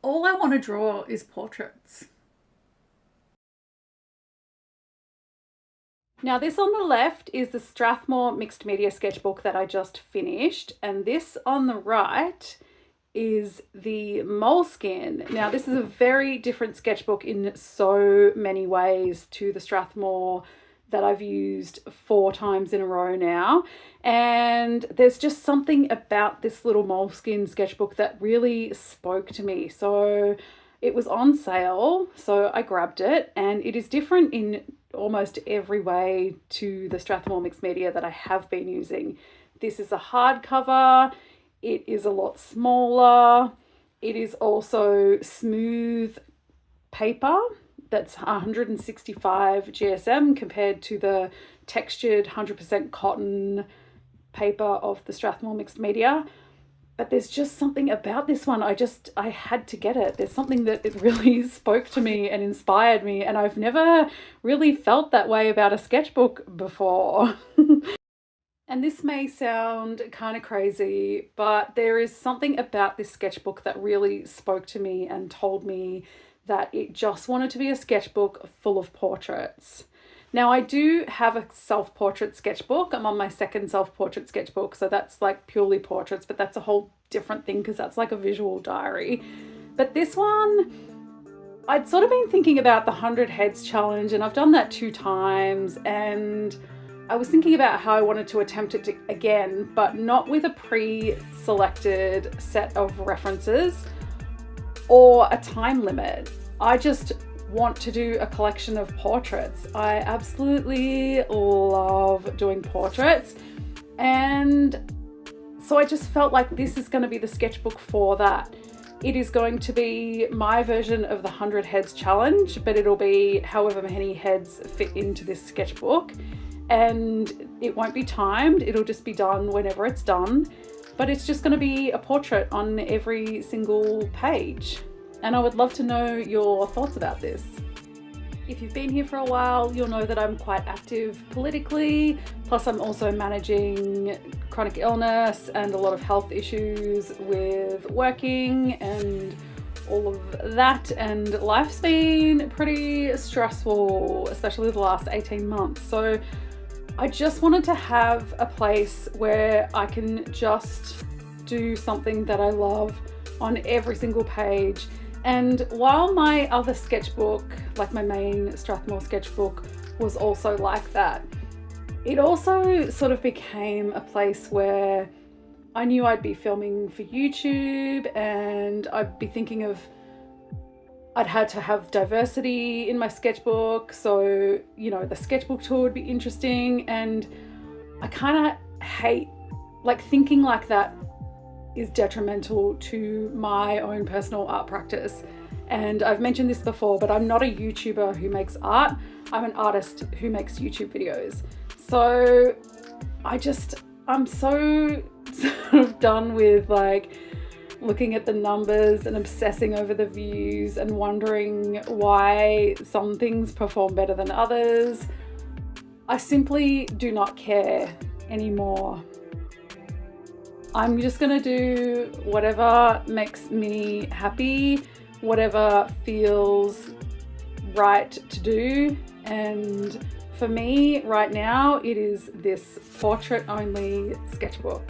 all I want to draw is portraits. Now this on the left is the Strathmore mixed media sketchbook that I just finished, and this on the right is the Moleskine. Now this is a very different sketchbook in so many ways to the Strathmore that I've used 4 times in a row now. And there's just something about this little Moleskine sketchbook that really spoke to me. So it was on sale, so I grabbed it, and it is different in almost every way to the Strathmore mixed media that I have been using. This is a hardcover. It is a lot smaller. It is also smooth paper that's 165 GSM compared to the textured 100% cotton paper of the Strathmore mixed media. But there's just something about this one. I had to get it. There's something that it really spoke to me and inspired me, and I've never really felt that way about a sketchbook before. And this may sound kind of crazy, but there is something about this sketchbook that really spoke to me and told me that it just wanted to be a sketchbook full of portraits. Now, I do have a self-portrait sketchbook. I'm on my second self-portrait sketchbook, so that's like purely portraits, but that's a whole different thing because that's like a visual diary. But this one, I'd sort of been thinking about the 100 Heads challenge, and I've done that 2 times, and I was thinking about how I wanted to attempt it again, but not with a pre-selected set of references or a time limit. I just want to do a collection of portraits. I absolutely love doing portraits, and so I just felt like this is going to be the sketchbook for that. It is going to be my version of the 100 Heads challenge, but it'll be however many heads fit into this sketchbook, and it won't be timed. It'll just be done whenever it's done, but it's just going to be a portrait on every single page. And I would love to know your thoughts about this. If you've been here for a while, you'll know that I'm quite active politically, plus I'm also managing chronic illness and a lot of health issues with working and all of that, and life's been pretty stressful, especially the last 18 months. So I just wanted to have a place where I can just do something that I love on every single page. And while my other sketchbook, like my main Strathmore sketchbook, was also like that, it also sort of became a place where I knew I'd be filming for YouTube, and I'd be thinking of I'd had to have diversity in my sketchbook, so you know the sketchbook tour would be interesting, and I kind of hate like thinking like that is detrimental to my own personal art practice. And I've mentioned this before, but I'm not a YouTuber who makes art. I'm an artist who makes YouTube videos. So I'm so sort of done with like looking at the numbers and obsessing over the views and wondering why some things perform better than others. I simply do not care anymore. I'm just gonna do whatever makes me happy, whatever feels right to do. And for me right now, it is this portrait only sketchbook.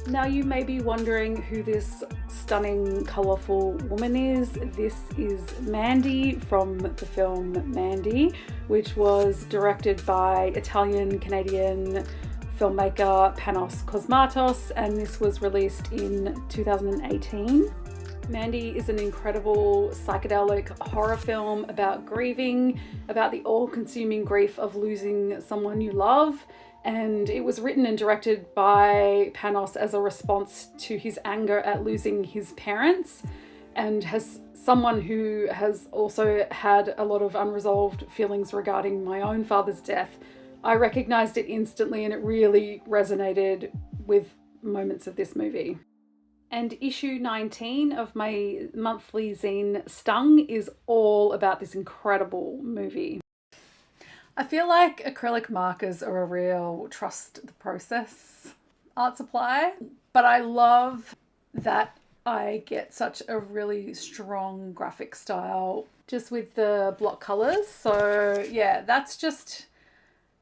Now you may be wondering who this stunning, colourful woman is. This is Mandy from the film Mandy, which was directed by Italian-Canadian filmmaker Panos Cosmatos, and this was released in 2018. Mandy is an incredible psychedelic horror film about grieving, about the all-consuming grief of losing someone you love, and it was written and directed by Panos as a response to his anger at losing his parents, and as someone who has also had a lot of unresolved feelings regarding my own father's death, I recognized it instantly, and it really resonated with moments of this movie. And issue 19 of my monthly zine Stung is all about this incredible movie. I feel like acrylic markers are a real trust the process art supply, but I love that I get such a really strong graphic style just with the block colors. So yeah, that's just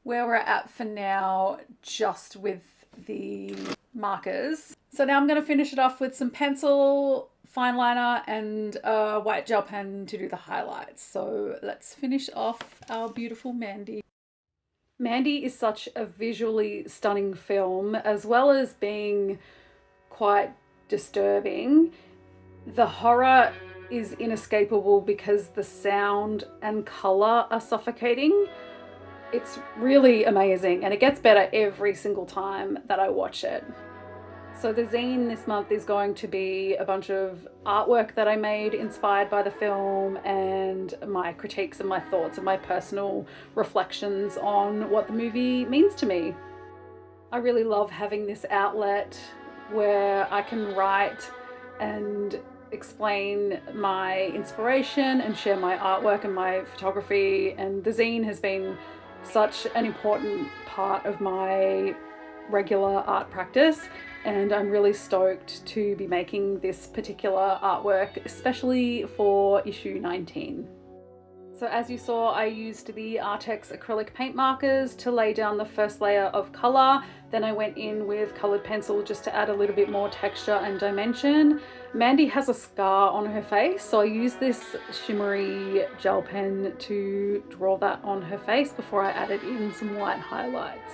where we're at for now, just with the markers. So now I'm going to finish it off with some pencil, fine liner, and a white gel pen to do the highlights. So let's finish off our beautiful Mandy. Mandy is such a visually stunning film, as well as being quite disturbing. The horror is inescapable because the sound and color are suffocating. It's really amazing, and it gets better every single time that I watch it. So the zine this month is going to be a bunch of artwork that I made inspired by the film, and my critiques and my thoughts and my personal reflections on what the movie means to me. I really love having this outlet where I can write and explain my inspiration and share my artwork and my photography, and the zine has been such an important part of my regular art practice, and I'm really stoked to be making this particular artwork, especially for issue 19. So as you saw, I used the Artex acrylic paint markers to lay down the first layer of color. Then I went in with colored pencil just to add a little bit more texture and dimension. Mandy has a scar on her face, so I used this shimmery gel pen to draw that on her face before I added in some white highlights.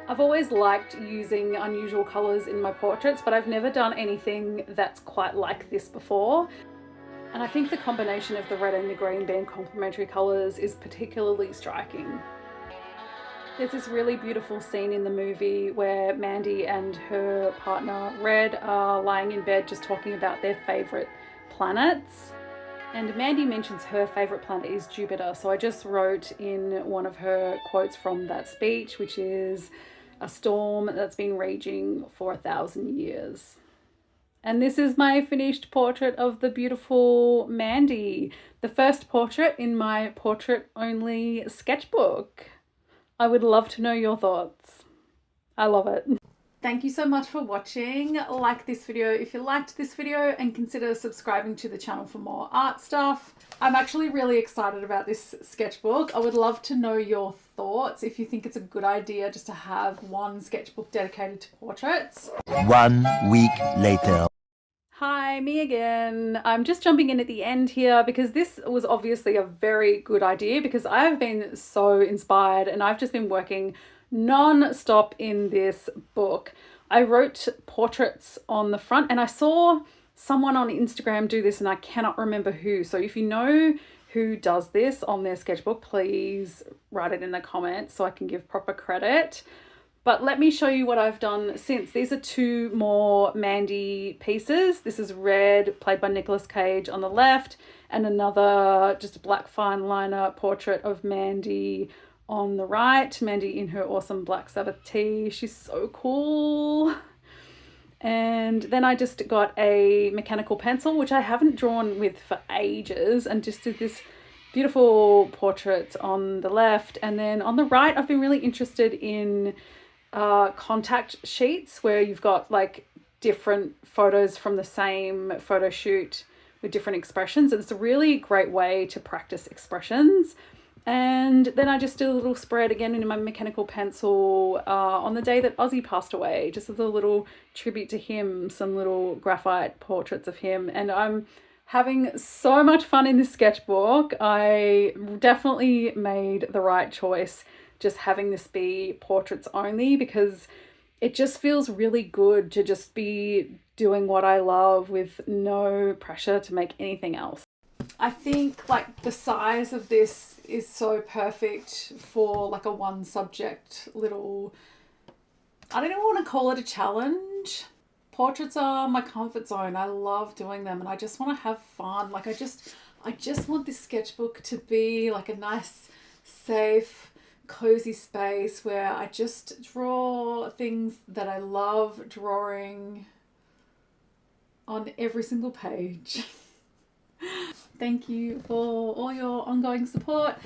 I've always liked using unusual colors in my portraits, but I've never done anything that's quite like this before. And I think the combination of the red and the green being complementary colors is particularly striking. There's this really beautiful scene in the movie where Mandy and her partner Red are lying in bed just talking about their favorite planets. And Mandy mentions her favorite planet is Jupiter. So I just wrote in one of her quotes from that speech, which is a storm that's been raging for 1,000 years. And this is my finished portrait of the beautiful Mandy, the first portrait in my portrait only sketchbook. I would love to know your thoughts. I love it. Thank you so much for watching. Like this video if you liked this video, and consider subscribing to the channel for more art stuff. I'm actually really excited about this sketchbook. I would love to know your thoughts, if you think it's a good idea just to have one sketchbook dedicated to portraits. 1 week later. Hi, me again. I'm just jumping in at the end here because this was obviously a very good idea, because I have been so inspired and I've just been working non-stop in this book. I wrote portraits on the front, and I saw someone on Instagram do this and I cannot remember who. So if you know who does this on their sketchbook, please write it in the comments so I can give proper credit. But let me show you what I've done since. These are two more Mandy pieces. This is Red, played by Nicolas Cage, on the left, and another just a black fine liner portrait of Mandy on the right. Mandy in her awesome Black Sabbath tee. She's so cool. And then I just got a mechanical pencil, which I haven't drawn with for ages, and just did this beautiful portrait on the left. And then on the right, I've been really interested in contact sheets where you've got like different photos from the same photo shoot with different expressions. It's a really great way to practice expressions. And then I just did a little spread again in my mechanical pencil on the day that Ozzy passed away, just as a little tribute to him, some little graphite portraits of him. And I'm having so much fun in this sketchbook. I definitely made the right choice just having this be portraits only, because it just feels really good to just be doing what I love with no pressure to make anything else. I think like the size of this is so perfect for like a one subject little, I don't even want to call it a challenge. Portraits are my comfort zone. I love doing them and I just want to have fun. Like I just want this sketchbook to be like a nice, safe, cozy space where I just draw things that I love drawing on every single page. Thank you for all your ongoing support.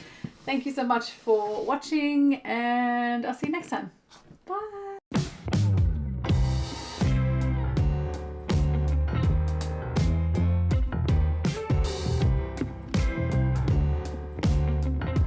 Thank you so much for watching, and I'll see you next time. Bye.